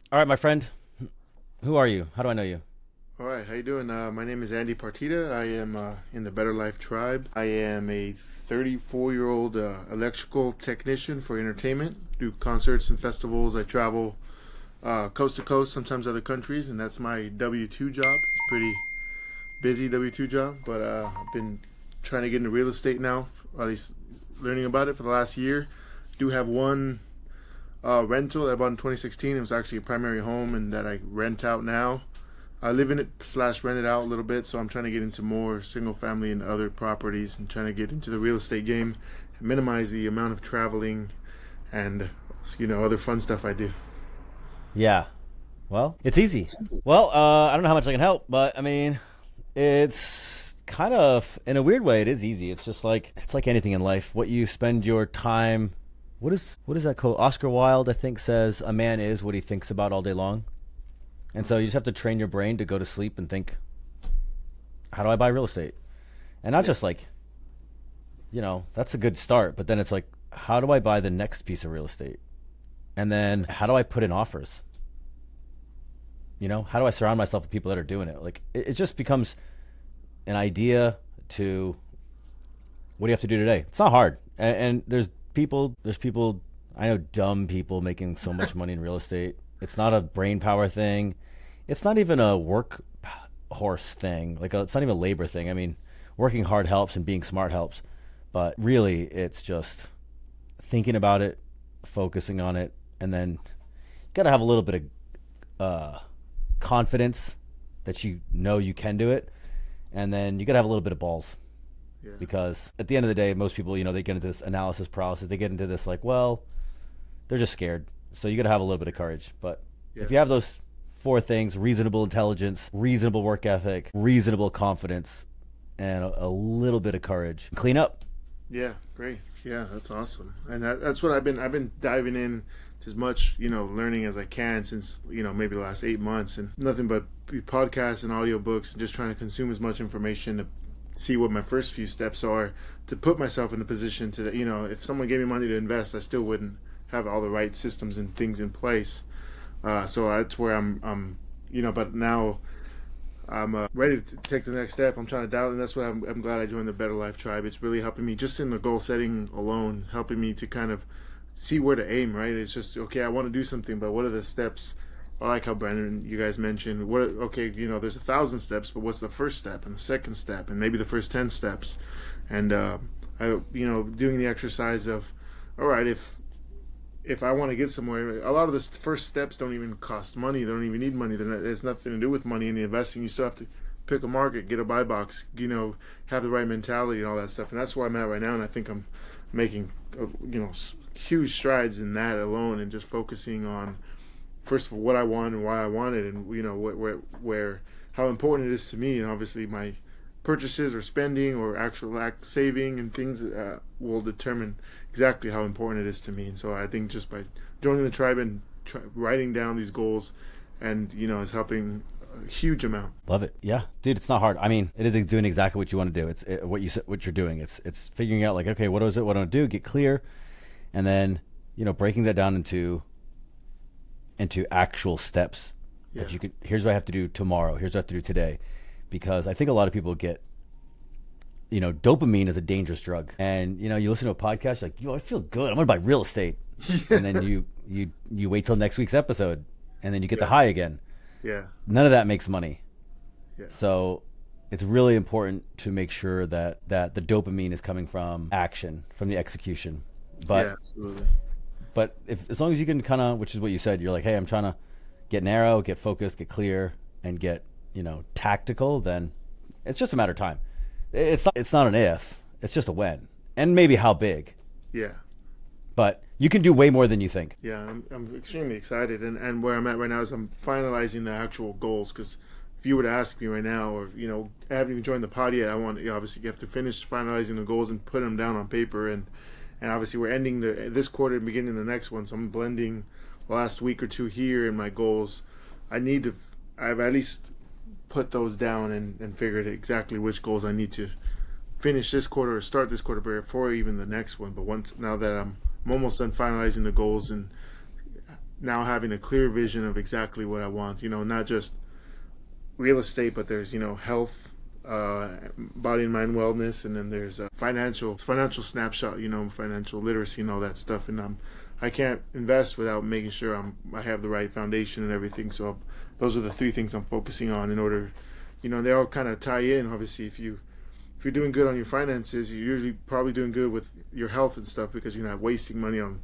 All right, my friend. Who are you? How do I know you? All right, how you doing? My name is Andy Partida. I am in the Better Life Tribe. I am a 34-year-old electrical technician for entertainment. Do concerts and festivals. I travel coast to coast, sometimes other countries, and that's my W-2 job. It's pretty busy W-2 job, but I've been trying to get into real estate now, or at least learning about it for the last year. Do have one rental that I bought in 2016. It was actually a primary home, and that I rent out now. I live in it slash rent it out a little bit, so I'm trying to get into more single family and other properties, and trying to get into the real estate game, and minimize the amount of traveling and other fun stuff I do. Yeah. Well, it's easy. Well, I don't know how much I can help, but I mean, it's kind of in a weird way. It is easy. It's like anything in life. What you spend your time. What is that quote? Oscar Wilde, I think, says a man is what he thinks about all day long. And so you just have to train your brain to go to sleep and think, how do I buy real estate? And not Yeah, just like, that's a good start. But then it's like, how do I buy the next piece of real estate? And then how do I put in offers? How do I surround myself with people that are doing it? Like, it just becomes an idea to what do you have to do today? It's not hard. And there's people, I know dumb people making so much money in real estate. It's not a brain power thing. It's not even a work horse thing. It's not even a labor thing. I mean, working hard helps and being smart helps. But really, it's just thinking about it, focusing on it, and then you got to have a little bit of confidence that you know you can do it. And then you got to have a little bit of balls yeah, because at the end of the day, most people, they get into this analysis paralysis. They get into this like, well, they're just scared. So you got to have a little bit of courage. But yeah, if you have those four things: reasonable intelligence, reasonable work ethic, reasonable confidence, and a little bit of courage, clean up. yeah. Great. Yeah, that's awesome. And that's what I've been diving in as much learning as I can since maybe the last 8 months, and nothing but podcasts and audiobooks, and just trying to consume as much information to see what my first few steps are to put myself in a position to if someone gave me money to invest, I still wouldn't have all the right systems and things in place. So that's where but now I'm ready to take the next step. I'm trying to dial, and that's what I'm glad I joined the Better Life Tribe. It's really helping me just in the goal setting alone, helping me to kind of see where to aim. Right? It's just okay. I want to do something, but what are the steps? I like how Brandon, you guys mentioned okay, there's 1,000 steps, but what's the first step and the second step and maybe the first 10 steps, and doing the exercise of, all right, if I want to get somewhere, a lot of the first steps don't even cost money. They don't even need money. There's nothing to do with money in the investing. You still have to pick a market, get a buy box, have the right mentality and all that stuff. And that's where I'm at right now. And I think I'm making, huge strides in that alone, and just focusing on first of all what I want and why I want it, and where how important it is to me, and obviously my purchases or spending or actual act saving and things will determine exactly how important it is to me. And so I think just by joining the tribe and writing down these goals, and is helping a huge amount. Love it. Yeah, dude, it's not hard. I mean, it is doing exactly what you want to do. What you're doing. It's figuring out like, okay, what is it? What do I do? Get clear, and then breaking that down into actual steps Yeah, that you could. Here's what I have to do tomorrow. Here's what I have to do today, because I think a lot of people get. Dopamine is a dangerous drug, and you listen to a podcast, you're like, yo, I feel good. I'm gonna buy real estate, and then you wait till next week's episode, and then you get the yeah, high again. yeah, None of that makes money. yeah, So it's really important to make sure that the dopamine is coming from action, from the execution. yeah, But absolutely. if as long as you can kind of, which is what you said, you're like, hey, I'm trying to get narrow, get focused, get clear, and get tactical. Then it's just a matter of time. It's not an if, it's just a when, and maybe how big. Yeah, But you can do way more than you think. yeah, I'm extremely excited, and where I'm at right now is I'm finalizing the actual goals. Because if you were to ask me right now, or I haven't even joined the pod yet, I want obviously you have to finish finalizing the goals and put them down on paper, and obviously we're ending this quarter and beginning the next one, so I'm blending the last week or two here in my goals. I've at least put those down, and figured exactly which goals I need to finish this quarter or start this quarter before even the next one. But once now that I'm almost done finalizing the goals and now having a clear vision of exactly what I want. Not just real estate, but there's health, body and mind wellness, and then there's financial snapshot, financial literacy and all that stuff. And I can't invest without making sure I have the right foundation and everything. So those are the three things I'm focusing on in order. They all kind of tie in. Obviously, if you're doing good on your finances, you're usually probably doing good with your health and stuff, because you're not wasting money on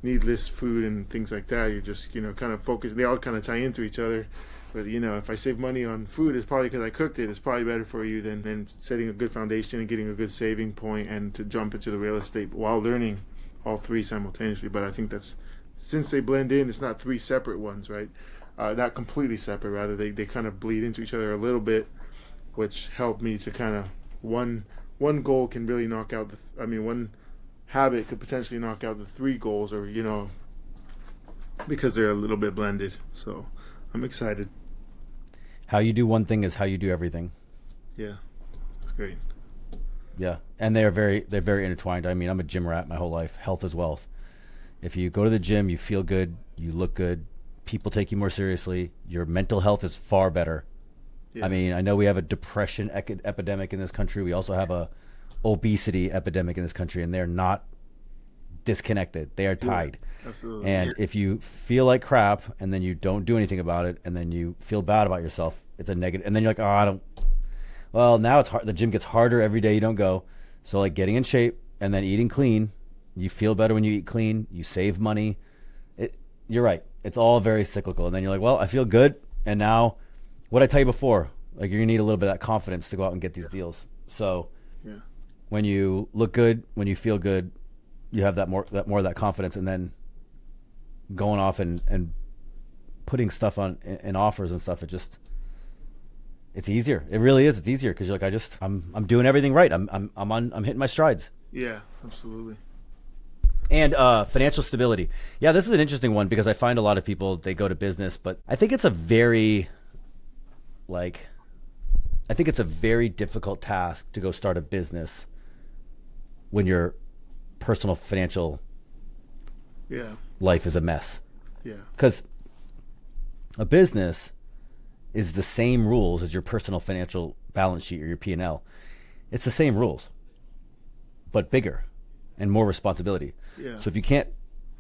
needless food and things like that. You're just kind of focused. They all kind of tie into each other. But if I save money on food, it's probably because I cooked it. It's probably better for you than setting a good foundation and getting a good saving point, and to jump into the real estate while learning all three simultaneously. But I think that's, since they blend in, it's not three separate ones, right? Not completely separate. Rather, they kind of bleed into each other a little bit, which helped me to kind of one goal can really knock out one habit could potentially knock out the three goals, or because they're a little bit blended. So I'm excited. How you do one thing is how you do everything. Yeah, that's great. Yeah, and they're very intertwined. I mean, I'm a gym rat my whole life. Health is wealth. If you go to the gym, you feel good, you look good, people take you more seriously, your mental health is far better. Yeah. I mean, I know we have a depression epidemic in this country. We also have a obesity epidemic in this country, and they're not disconnected. They are tied. Yeah, absolutely. And if you feel like crap and then you don't do anything about it, and then you feel bad about yourself, it's a negative. And then you're like, well, now it's hard. The gym gets harder every day you don't go. So like getting in shape and then eating clean, you feel better when you eat clean, you save money. You're right. It's all very cyclical. And then you're like, well, I feel good. And now, what I tell you before, like you're gonna need a little bit of that confidence to go out and get these deals. So when you look good, when you feel good, you have more of that confidence, and then going off and putting stuff on in offers and stuff. It's easier. It really is. It's easier because you're like, I'm doing everything right. I'm hitting my strides. Yeah, absolutely. And financial stability. Yeah, this is an interesting one, because I find a lot of people, they go to business, but I think it's a very difficult task to go start a business when your personal financial life is a mess. Yeah. Because a business is the same rules as your personal financial balance sheet or your P&L. It's the same rules, but bigger and more responsibility. Yeah. So if you can't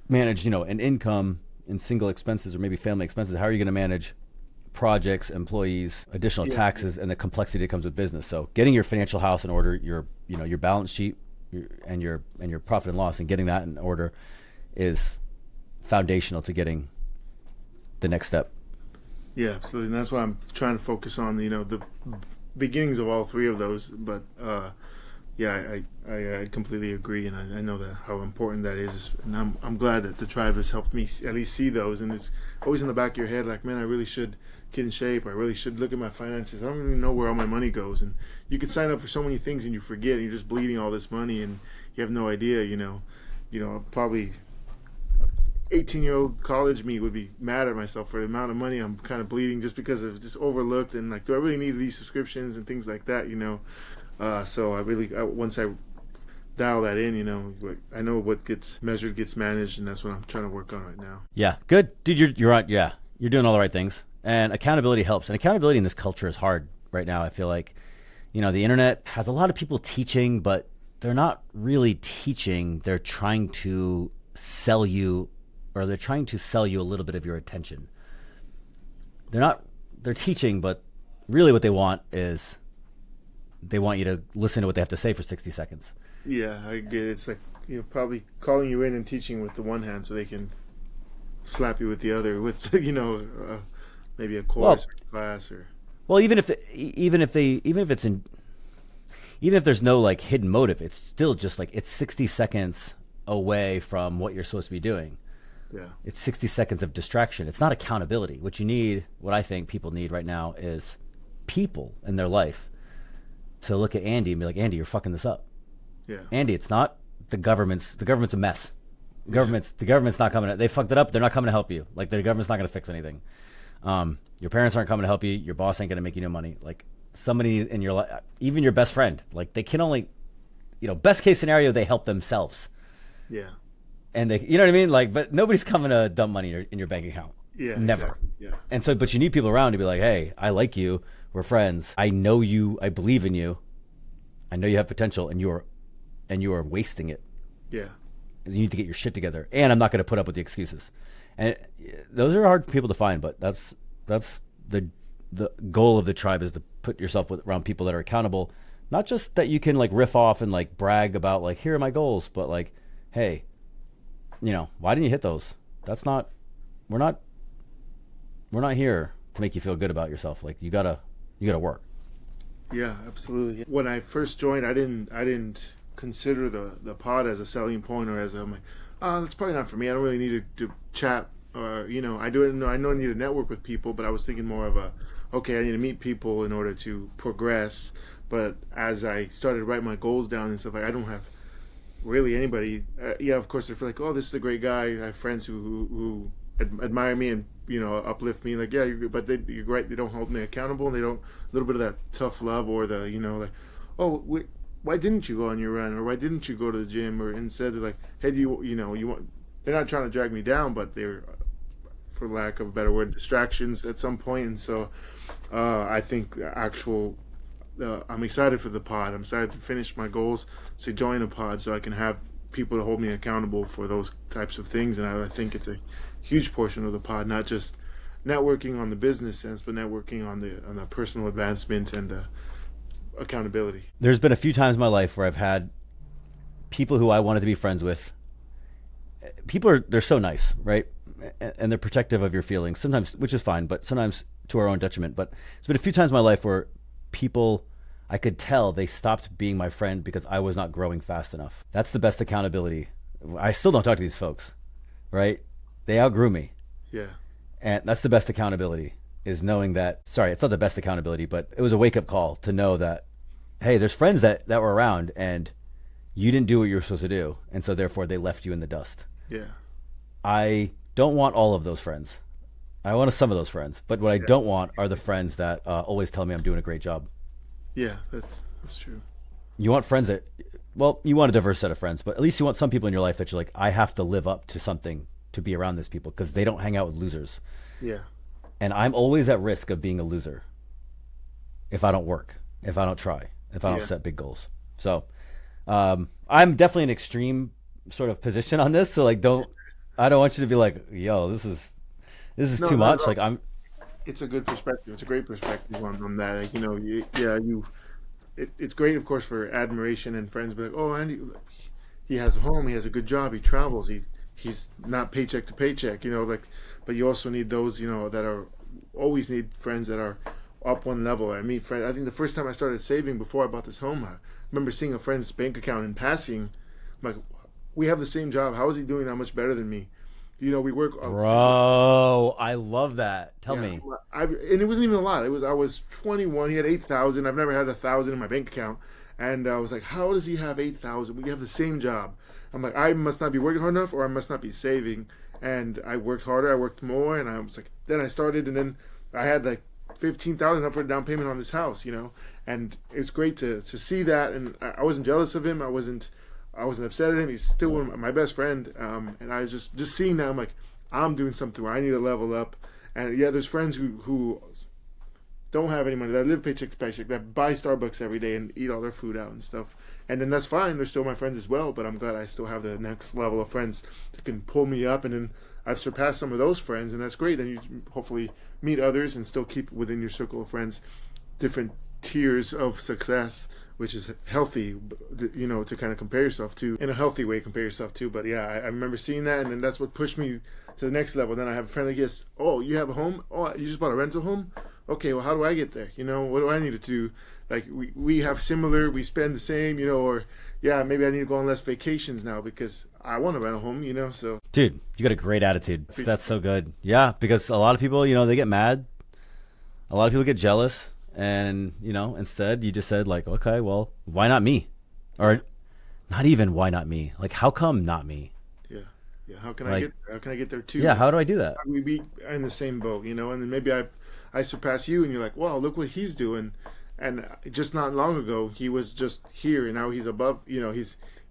manage, an income and single expenses, or maybe family expenses, how are you going to manage projects, employees, additional taxes, and the complexity that comes with business? So getting your financial house in order, your balance sheet, and your profit and loss, and getting that in order is foundational to getting the next step. Yeah, absolutely. And that's why I'm trying to focus on, the beginnings of all three of those. But I completely agree, and I know that how important that is. And I'm glad that the tribe has helped me at least see those. And it's always in the back of your head, like, man, I really should get in shape. I really should look at my finances. I don't even know where all my money goes. And you can sign up for so many things and you forget, and you're just bleeding all this money, and you have no idea. Probably 18-year-old college me would be mad at myself for the amount of money I'm kind of bleeding just because of just overlooked, and like, do I really need these subscriptions and things like that? So once I dial that in, I know what gets measured gets managed, and that's what I'm trying to work on right now. Yeah, good, dude. You're on. Yeah, you're doing all the right things, and accountability helps. And accountability in this culture is hard right now. I feel like, the internet has a lot of people teaching, but they're not really teaching. They're trying to sell you, or they're trying to sell you a little bit of your attention. They're teaching, but really what they want is, they want you to listen to what they have to say for 60 seconds. Yeah, I get it. It's like, probably calling you in and teaching with the one hand so they can slap you with the other with, maybe a course or class or. Well, even if there's no like hidden motive, it's still just like, it's 60 seconds away from what you're supposed to be doing. Yeah. It's 60 seconds of distraction. It's not accountability. What I think people need right now is people in their life to look at Andy and be like, Andy, you're fucking this up. Yeah. Andy, it's not the government's a mess. The government's not coming. They fucked it up. They're not coming to help you. Like, the government's not going to fix anything. Your parents aren't coming to help you. Your boss ain't going to make you no money. Like, somebody in your life, even your best friend, like, they can only, best case scenario, they help themselves. Yeah. and they, you know what I mean? Like, but nobody's coming to dump money in your bank account. Yeah, Never. exactly. Yeah. And so, but you need people around to be like, hey, I like you. We're friends. I know you. I believe in you. I know you have potential, and you are wasting it. Yeah. You need to get your shit together. And I'm not going to put up with the excuses. And those are hard people to find, but that's the goal of the tribe, is to put yourself around people that are accountable. Not just that you can like riff off and like brag about like, here are my goals, but like, hey, why didn't you hit those? We're not here to make you feel good about yourself. Like you gotta work. Yeah, absolutely. When I first joined, I didn't consider the pod as a selling point, or as I'm like, oh, that's probably not for me. I don't really need to chat, or I know I need to network with people, but I was thinking more of okay, I need to meet people in order to progress. But as I started to write my goals down and stuff, like I don't have really anybody. Yeah, of course, they're like, oh, this is a great guy. I have friends who admire me and uplift me. Like, yeah, but you're right. They don't hold me accountable, and they don't a little bit of that tough love, or the like, oh, why didn't you go on your run, or why didn't you go to the gym, or instead they're like, hey, do you want? They're not trying to drag me down, but they're, for lack of a better word, distractions at some point. And so I think I'm excited for the pod. I'm excited to finish my goals, to join a pod, so I can have people to hold me accountable for those types of things. And I think it's a huge portion of the pod, not just networking on the business sense, but networking on the personal advancement and the accountability. There's been a few times in my life where I've had people who I wanted to be friends with. They're so nice, right? And they're protective of your feelings sometimes, which is fine, but sometimes to our own detriment. But there's been a few times in my life where people, I could tell they stopped being my friend because I was not growing fast enough. That's the best accountability. I still don't talk to these folks, right? They outgrew me. Yeah. And that's the best accountability, is knowing that, sorry, it's not the best accountability, but it was a wake-up call to know that, hey, there's friends that were around and you didn't do what you were supposed to do. And so therefore they left you in the dust. Yeah. I don't want all of those friends. I want some of those friends. But what I don't want are the friends that always tell me I'm doing a great job. Yeah, that's true. You want friends that, well, you want a diverse set of friends, but at least you want some people in your life that you're like, I have to live up to something to be around these people, because they don't hang out with losers. Yeah. And I'm always at risk of being a loser if I don't work, if I don't try, if I don't set big goals. So I'm definitely an extreme sort of position on this. So like, I don't want you to be like, yo, this is too much. No. Like It's a good perspective. It's a great perspective on that. Like, it's great, of course, for admiration and friends. But like, oh, Andy, he has a home, he has a good job, he travels, he's not paycheck to paycheck. But you also need those, that are always need friends that are up one level. I mean, friends. I think the first time I started saving before I bought this home, I remember seeing a friend's bank account in passing. I'm like, we have the same job. How is he doing that much better than me? We work. Bro, I love that. Tell me. And it wasn't even a lot. I was 21. He had 8,000. I've never had 1,000 in my bank account. And I was like, how does he have 8,000? We have the same job. I'm like, I must not be working hard enough, or I must not be saving. And I worked harder. I worked more. And I was like, then I started, and then I had like 15,000 up for a down payment on this house. And it's great to see that. And I wasn't jealous of him. I wasn't upset at him. He's still one of my best friend. And I was just seeing that. I'm like, I'm doing something where I need to level up. And yeah, there's friends who don't have any money, that live paycheck to paycheck, that buy Starbucks every day and eat all their food out and stuff. And then that's fine. They're still my friends as well. But I'm glad I still have the next level of friends that can pull me up. And then I've surpassed some of those friends, and that's great. And you hopefully meet others and still keep within your circle of friends different tiers of success, which is healthy, to kind of compare yourself to, in a healthy way, compare yourself to. But yeah, I remember seeing that, and then that's what pushed me to the next level. Then I have a friend that gets, oh, you have a home? Oh, you just bought a rental home? Okay, well, how do I get there? What do I need to do? Like, we have similar, we spend the same, or, yeah, maybe I need to go on less vacations now because I want to rent a home, so. Dude, you got a great attitude. That's so good. Yeah, because a lot of people, they get mad. A lot of people get jealous. And, instead you just said like, okay, well, why not me? Or not even why not me? Like, how come not me? Yeah. How can I get there? How can I get there too? Yeah. How do I do that? We are in the same boat, and then maybe I surpass you and you're like, wow, look what he's doing. And just not long ago, he was just here and now he's above,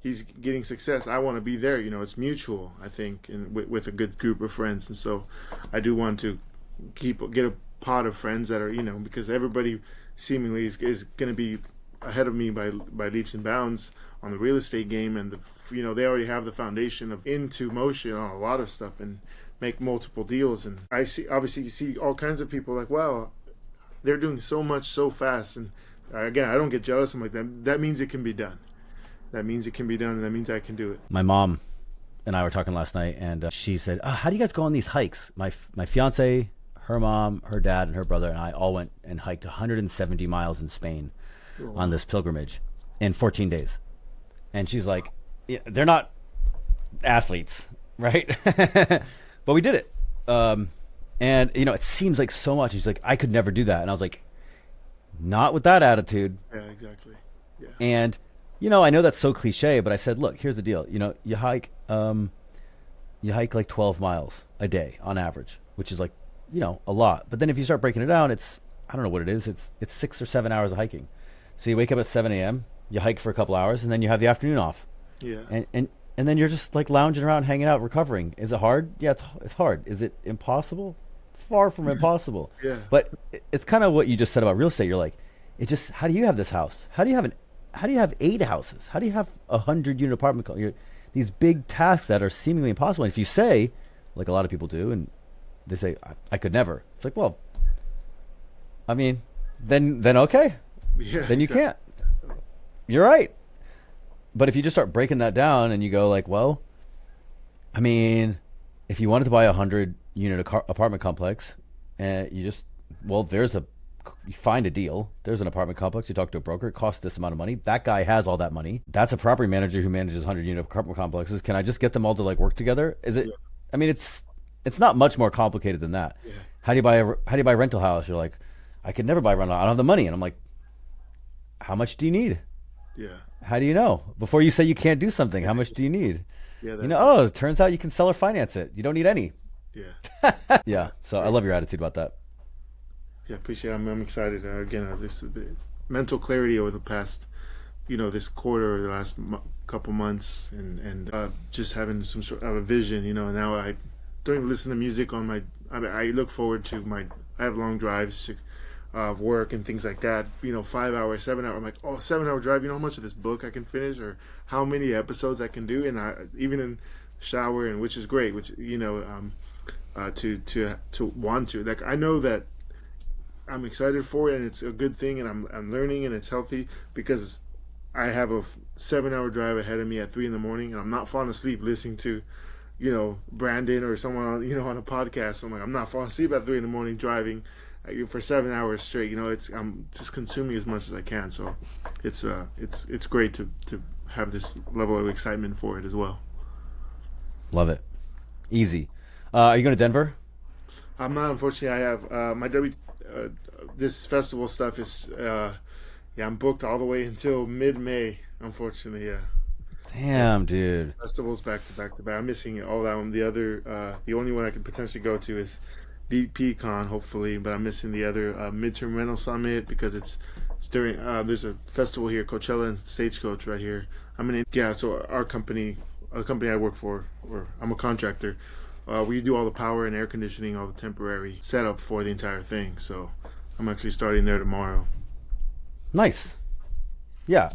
he's getting success, I want to be there. It's mutual, I think, and with a good group of friends. And so I do want to get a pot of friends that are, because everybody seemingly is going to be ahead of me by leaps and bounds on the real estate game, and they already have the foundation of into motion on a lot of stuff and make multiple deals. And I see, obviously, you see all kinds of people like, wow, they're doing so much so fast. And again, I don't get jealous. I'm like, that means it can be done. That means it can be done, and that means I can do it. My mom and I were talking last night, and she said, how do you guys go on these hikes? My fiance, her mom, her dad, and her brother and I all went and hiked 170 miles in Spain on this pilgrimage in 14 days. And she's like, yeah, they're not athletes, right? But we did it. And, it seems like so much. She's like, I could never do that. And I was like, not with that attitude. Yeah, exactly. Yeah. And, I know that's so cliche, but I said, look, here's the deal. You hike like 12 miles a day on average, which is like, a lot. But then if you start breaking it down, it's, I don't know what it is. It's 6 or 7 hours of hiking. So you wake up at 7 a.m., you hike for a couple hours, and then you have the afternoon off. Yeah. And then you're just like lounging around, hanging out, recovering. Is it hard? Yeah, it's hard. Is it impossible? Far from impossible. Yeah. But it's kind of what you just said about real estate. You're like, how do you have this house? How do you have 8 houses? How do you have 100-unit apartment? These big tasks that are seemingly impossible. And if you say, like a lot of people do, and they say, I could never. It's like, well, I mean, then okay. Yeah, then you can't. You're right. But if you just start breaking that down and you go like, well, I mean, if you wanted to buy a 100-unit apartment complex, and you find a deal. There's an apartment complex. You talk to a broker. It costs this amount of money. That guy has all that money. That's a property manager who manages 100-unit apartment complexes. Can I just get them all to like work together? Is it? Yeah. I mean, it's not much more complicated than that. Yeah. How do you buy a rental house? You're like, I could never buy a rental. I don't have the money. And I'm like, how much do you need? Yeah. How do you know? Before you say you can't do something, how much do you need? Yeah. It turns out you can sell or finance it. You don't need any. Yeah. Yeah. So I love your attitude about that. Yeah, appreciate it. I'm excited. Again, this mental clarity over the past, this quarter or the last couple months, and just having some sort of a vision. Now I don't even listen to music on my. I look forward to I have long drives of work and things like that. 5 hours, 7 hours. I'm like, 7-hour drive. How much of this book I can finish, or how many episodes I can do, and I even in shower, and which is great. Which to want to, like, I know that I'm excited for it, and it's a good thing, and I'm learning, and it's healthy, because I have a 7-hour drive ahead of me at 3 a.m, and I'm not falling asleep listening to Brandon or someone on a podcast. I'm like, I'm not falling asleep at 3 a.m. driving for 7 hours straight. I'm just consuming as much as I can. So it's great to have this level of excitement for it as well. Love it. Easy. Are you going to Denver? I'm not, unfortunately. I have my this festival stuff is I'm booked all the way until mid-May, unfortunately. Yeah. Damn, dude. Festivals back to back to back. I'm missing all that one. The only one I could potentially go to is BPCon, hopefully, but I'm missing the other midterm rental summit, because it's during there's a festival here, Coachella and Stagecoach right here. So our company, a company I work for, or I'm a contractor, we do all the power and air conditioning, all the temporary setup for the entire thing. So I'm actually starting there tomorrow. Nice. Yeah.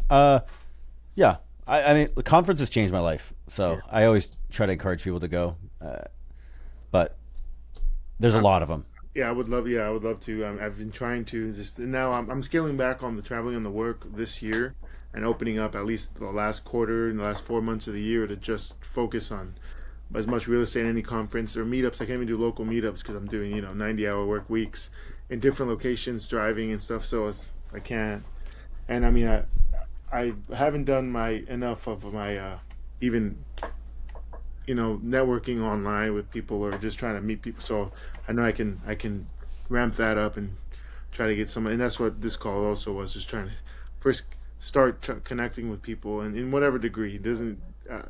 Yeah. I mean, the conference has changed my life, so yeah. I always try to encourage people to go, but there's a lot of them. I would love to. I've been trying to now. I'm scaling back on the traveling and the work this year, and opening up at least the last quarter and the last 4 months of the year to just focus on as much real estate, any conference or meetups. I can't even do local meetups because I'm doing 90-hour work weeks in different locations, driving and stuff. So I can't. And I mean, I haven't done enough of my even networking online with people, or just trying to meet people. So I know I can ramp that up and try to get and that's what this call also was, just trying to first start connecting with people, and in whatever degree. It doesn't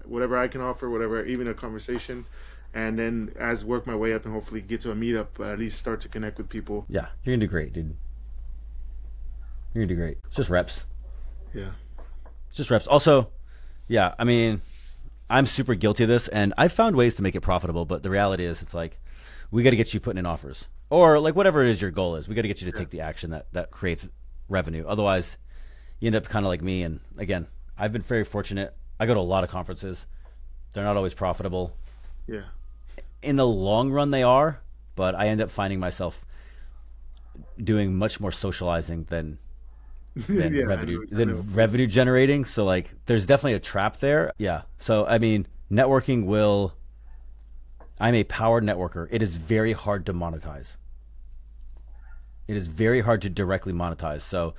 whatever I can offer, whatever, even a conversation, and then as work my way up and hopefully get to a meetup, but at least start to connect with people. Yeah, you're gonna do great, dude. You're gonna do great. It's just reps. Yeah. It's just reps. Also, Yeah, I mean, I'm super guilty of this, and I've found ways to make it profitable. But the reality is, it's like we got to get you putting in offers, or like whatever it is your goal is. We got to get you to take the action that creates revenue. Otherwise, you end up kind of like me. And again, I've been very fortunate. I go to a lot of conferences. They're not always profitable. Yeah. In the long run, they are, but I end up finding myself doing much more socializing than Yeah, revenue generating. So like there's definitely a trap there. Yeah. So I mean, networking will I'm a power networker. It is very hard to monetize. It is very hard to directly monetize. So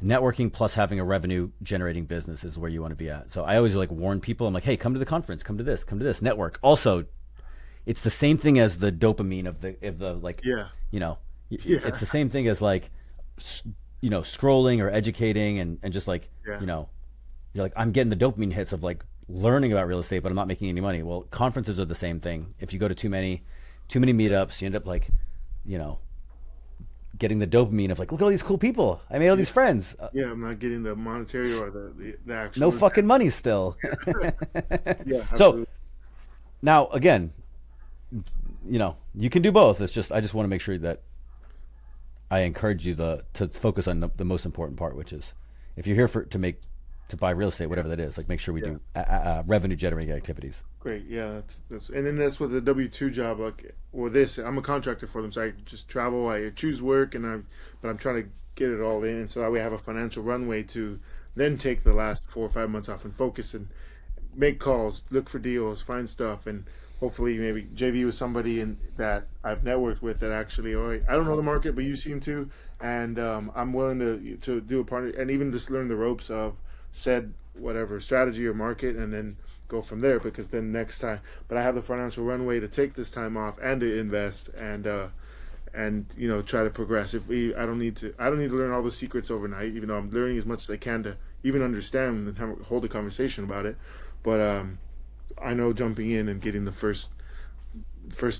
networking plus having a revenue generating business is where you want to be at. So I always like warn people. I'm like, hey, come to the conference, come to this, network. Also, it's the same thing as the dopamine of the like, you know, it's the same thing as like, you know, scrolling or educating and just like, you know, you're like, I'm getting the dopamine hits of like learning about real estate, but I'm not making any money. Well, conferences are the same thing. If you go to too many meetups, you end up like, you know, getting the dopamine of like, look at all these cool people. I made all these friends. I'm not getting the monetary or the actual. No fucking money still. Yeah. So now again, you know, you can do both. It's just I just want to make sure that I encourage you to focus on the most important part, which is if you're here to buy real estate, whatever that is, like make sure we do revenue generating activities. Great. Yeah. That's and then that's with the W-2 job. Like, or this, I'm a contractor for them, so I just travel. I choose work, but I'm trying to get it all in, so that way I have a financial runway to then take the last 4 or 5 months off and focus and make calls, look for deals, find stuff, and hopefully maybe JV with somebody that I've networked with that actually, I don't know the market, but you seem to, and I'm willing to do a partner and even just learn the ropes of said whatever strategy or market, and then go from there. Because then next time, but I have the financial runway to take this time off and to invest and you know, try to progress. I don't need to learn all the secrets overnight, even though I'm learning as much as I can to even understand and hold a conversation about it. But I know jumping in and getting the first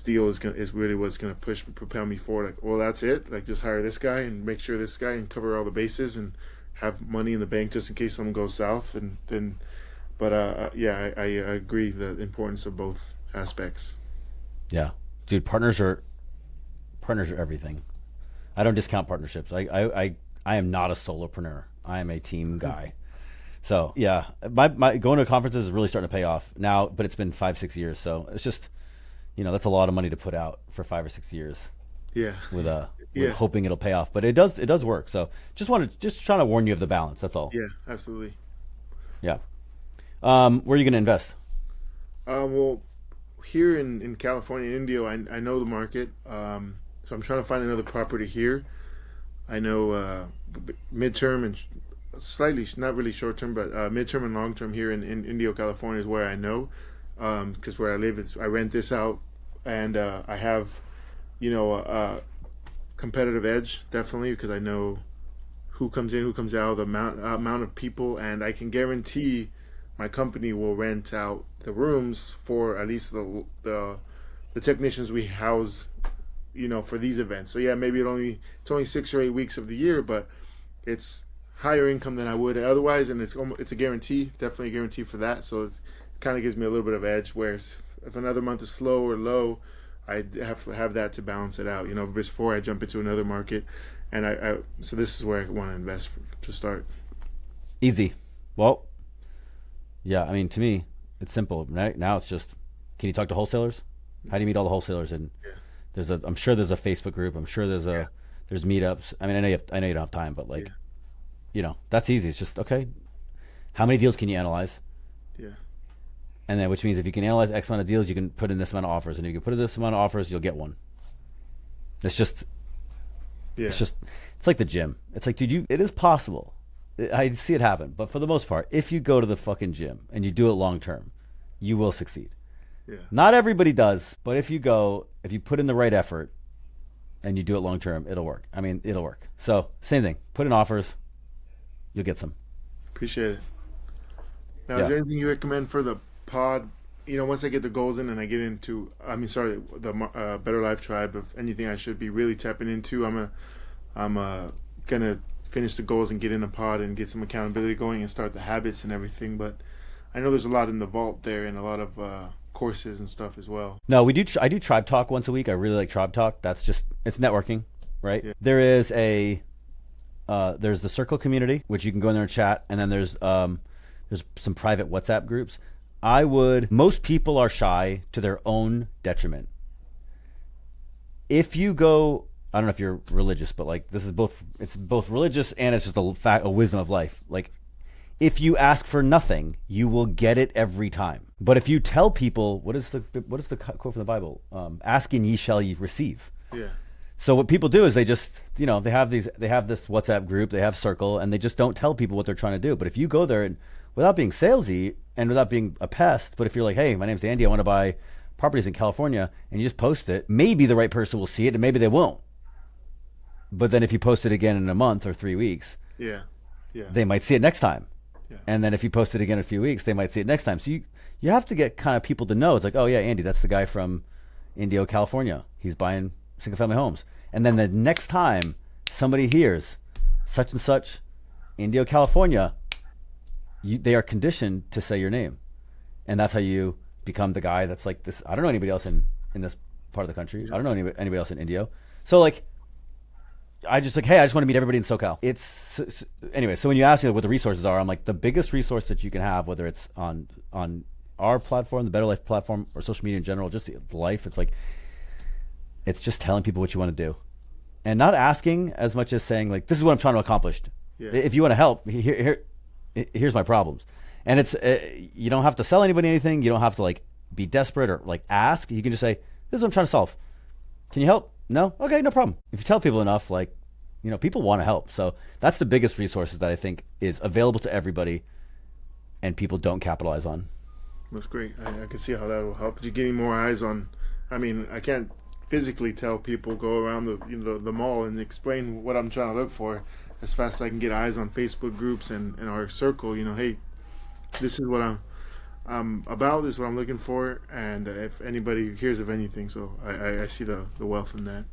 deal is really what's gonna propel me forward. Like, well, that's it. Like, just hire this guy and make sure this guy and cover all the bases and have money in the bank just in case something goes south. And then, but I agree the importance of both aspects. Yeah, dude, partners are everything. I don't discount partnerships. I am not a solopreneur. I am a team guy. So yeah, my going to conferences is really starting to pay off now, but it's been 5-6 years. So it's just, you know, that's a lot of money to put out for 5 or 6 years. Yeah. With hoping it'll pay off, but it does work. So just trying to warn you of the balance. That's all. Yeah, absolutely. Yeah. Where are you going to invest? Well, here in California, in Indio, I know the market. So I'm trying to find another property here. I know midterm and slightly, not really short term, but midterm and long term here in Indio, California is where I know. Because where I live, I rent this out, and I have, you know, a competitive edge definitely, because I know who comes in, who comes out, the amount of people, and I can guarantee my company will rent out the rooms for at least the technicians we house, you know, for these events. So yeah, maybe it's only 6 or 8 weeks of the year, but it's higher income than I would otherwise, and it's a guarantee, definitely a guarantee for that. So it kind of gives me a little bit of edge. Whereas if another month is slow or low, I have to have that to balance it out, you know, before I jump into another market. And so this is where I want to invest to start. Easy. Well, yeah, I mean, to me, it's simple. Right now, it's just, can you talk to wholesalers? How do you meet all the wholesalers? And I'm sure there's a Facebook group. I'm sure there's meetups. I mean, I know you don't have time, but like, you know, that's easy. It's just, okay, how many deals can you analyze? Yeah. And then, which means if you can analyze X amount of deals, you can put in this amount of offers, and if you can put in this amount of offers, you'll get one. It's just, it's like the gym. It's like, dude, it is possible. I see it happen, but for the most part, if you go to the fucking gym and you do it long term, you will succeed. Yeah. Not everybody does, but if you put in the right effort and you do it long term, it'll work. I mean, it'll work. So same thing. Put in offers, you'll get some. Appreciate it. Now, is there anything you recommend for the pod? You know, once I get the goals in and I get into, the Better Life Tribe, of anything I should be really tapping into, I'm gonna finish the goals and get in a pod and get some accountability going and start the habits and everything. But I know there's a lot in the vault there and a lot of courses and stuff as well. No, we do. I do Tribe Talk once a week. I really like Tribe Talk. That's just it's networking, right? Yeah. There is there's the Circle community, which you can go in there and chat, and then there's some private WhatsApp groups. Most people are shy to their own detriment. If you go, I don't know if you're religious, but like it's both religious and it's just a wisdom of life. Like, if you ask for nothing, you will get it every time. But if you tell people, what is the quote from the Bible? Ask and ye shall ye receive. Yeah. So what people do is they just, they have this WhatsApp group, they have Circle, and they just don't tell people what they're trying to do. But if you go there and without being salesy and without being a pest, but if you're like, hey, my name's Andy, I want to buy properties in California, and you just post it, maybe the right person will see it and maybe they won't. But then if you post it again in a month or 3 weeks, yeah, they might see it next time. Yeah. And then if you post it again in a few weeks, they might see it next time. So you have to get kind of people to know. It's like, oh yeah, Andy, that's the guy from Indio, California. He's buying single family homes. And then the next time somebody hears such and such, Indio, California, they are conditioned to say your name. And that's how you become the guy that's like this. I don't know anybody else in this part of the country. I don't know anybody else in Indio. So like, I just like, hey, I just want to meet everybody in SoCal. Anyway, so when you ask me what the resources are, I'm like, the biggest resource that you can have, whether it's on our platform, the Better Life platform, or social media in general, just life, it's just telling people what you want to do. And not asking as much as saying, like, this is what I'm trying to accomplish. Yeah. If you want to help, here's my problems. And it's you don't have to sell anybody anything. You don't have to, like, be desperate or, like, ask. You can just say, this is what I'm trying to solve. Can you help? No? Okay, no problem. If you tell people enough, like, people want to help. So that's the biggest resources that I think is available to everybody and people don't capitalize on. That's great. I can see how that will help. You're getting more eyes on, I can't physically tell people go around the mall and explain what I'm trying to look for as fast as I can get eyes on Facebook groups and our circle. Hey, this is what I'm about, this is what I'm looking for, and if anybody hears of anything. So I see the wealth in that.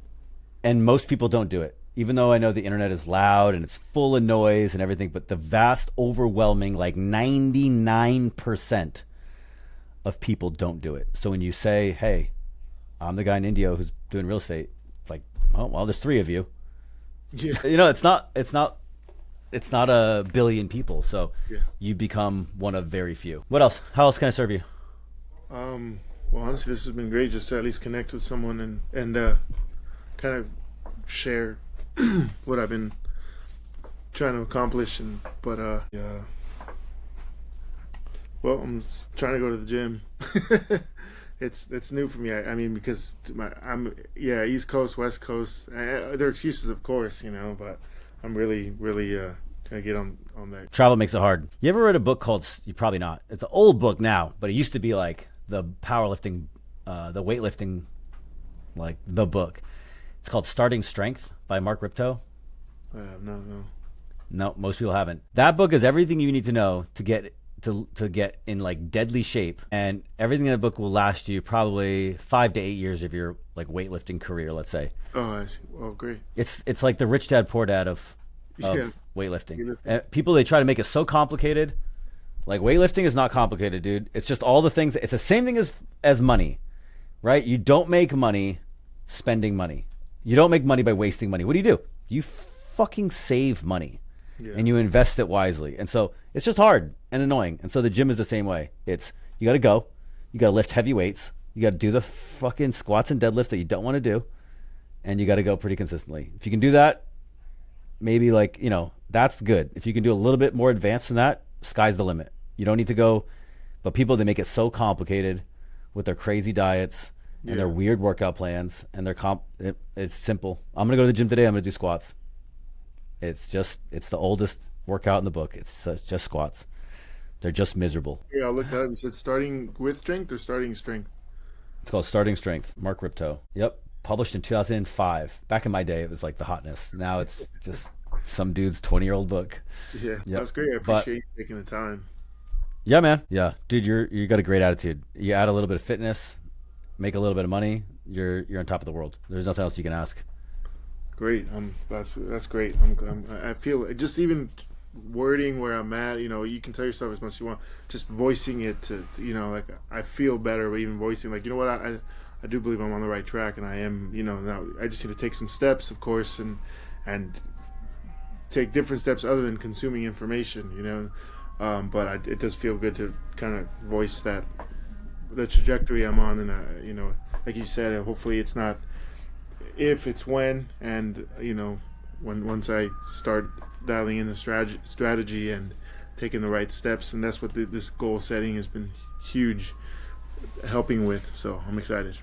And most people don't do it, even though I know the internet is loud and it's full of noise and everything, but the vast, overwhelming, like 99% of people don't do it. So when you say, hey, I'm the guy in Indio who's doing real estate, it's like, oh, well, there's 3 of you. Yeah. It's not a billion people, so yeah. You become one of very few. What else? How else can I serve you? Well, honestly, this has been great, just to at least connect with someone and kind of share what I've been trying to accomplish. Yeah. Well, I'm trying to go to the gym. It's new for me. I mean, because I'm East Coast, West Coast. There are excuses, of course, but I'm really trying to get on that. Travel makes it hard. You ever read a book called? You probably not. It's an old book now, but it used to be like the powerlifting, the weightlifting, like the book. It's called Starting Strength by Mark Ripto. No, most people haven't. That book is everything you need to know to get in like deadly shape, and everything in the book will last you probably 5 to 8 years of your like weightlifting career, let's say. Oh, I see. Oh, great. It's like the rich dad poor dad of weightlifting. And people, they try to make it so complicated. Like, weightlifting is not complicated, dude. It's just all the things. It's the same thing as money, right? You don't make money spending money. You don't make money by wasting money. What do? You fucking save money. Yeah. And you invest it wisely. And so it's just hard and annoying. And so the gym is the same way. It's, you got to go. You got to lift heavy weights. You got to do the fucking squats and deadlifts that you don't want to do. And you got to go pretty consistently. If you can do that, maybe that's good. If you can do a little bit more advanced than that, sky's the limit. You don't need to go. But people, they make it so complicated with their crazy diets and their weird workout plans and their it's simple. I'm going to go to the gym today. I'm going to do squats. It's the oldest workout in the book. It's just squats. They're just miserable. Yeah, I'll look that up. You said starting with strength or starting strength? It's called Starting Strength. Mark Ripto. Yep. Published in 2005. Back in my day, it was like the hotness. Now it's just some dude's 20-year-old book. Yeah, yep. That's great. I appreciate you taking the time. Yeah, man. Yeah, dude, you got a great attitude. You add a little bit of fitness, make a little bit of money. You're on top of the world. There's nothing else you can ask. Great. That's great. I feel just even wording where I'm at. You can tell yourself as much as you want. Just voicing it to like I feel better, but even voicing like, what, I do believe I'm on the right track, and I am. Now I just need to take some steps, of course, and take different steps other than consuming information. But it does feel good to kind of voice the trajectory I'm on, and like you said, hopefully it's not if, it's when, and once I start dialing in the strategy and taking the right steps, and that's what this goal setting has been huge helping with. So I'm excited.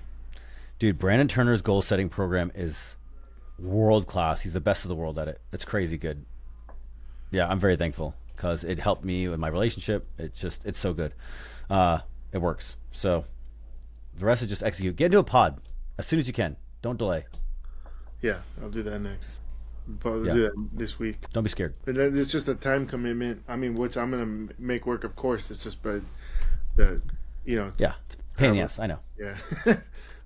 Dude, Brandon Turner's goal setting program is world class. He's the best of the world at it. It's crazy good. Yeah, I'm very thankful because it helped me with my relationship. It's so good. It works. So the rest is just execute. Get into a pod as soon as you can. Don't delay. Yeah, I'll do that next. Probably Yeah. do that this week. Don't be scared. And then it's just a time commitment. I mean, which I'm gonna make work, of course. It's just, but the Yeah, it's a pain in the ass. I know. yeah.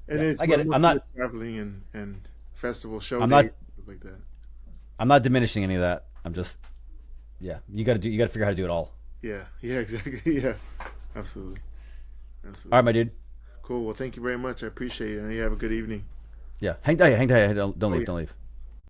And Yeah, it's I get it. mostly I'm not- traveling and festival show I'm days, not- stuff like that. I'm not diminishing any of that. I'm just, yeah. You got to figure out how to do it all. Yeah, exactly. Yeah, absolutely. All right, my dude. Cool. Well, thank you very much. I appreciate it. And you have a good evening. Yeah. Hang tight. Don't Oh, leave. yeah. Don't leave.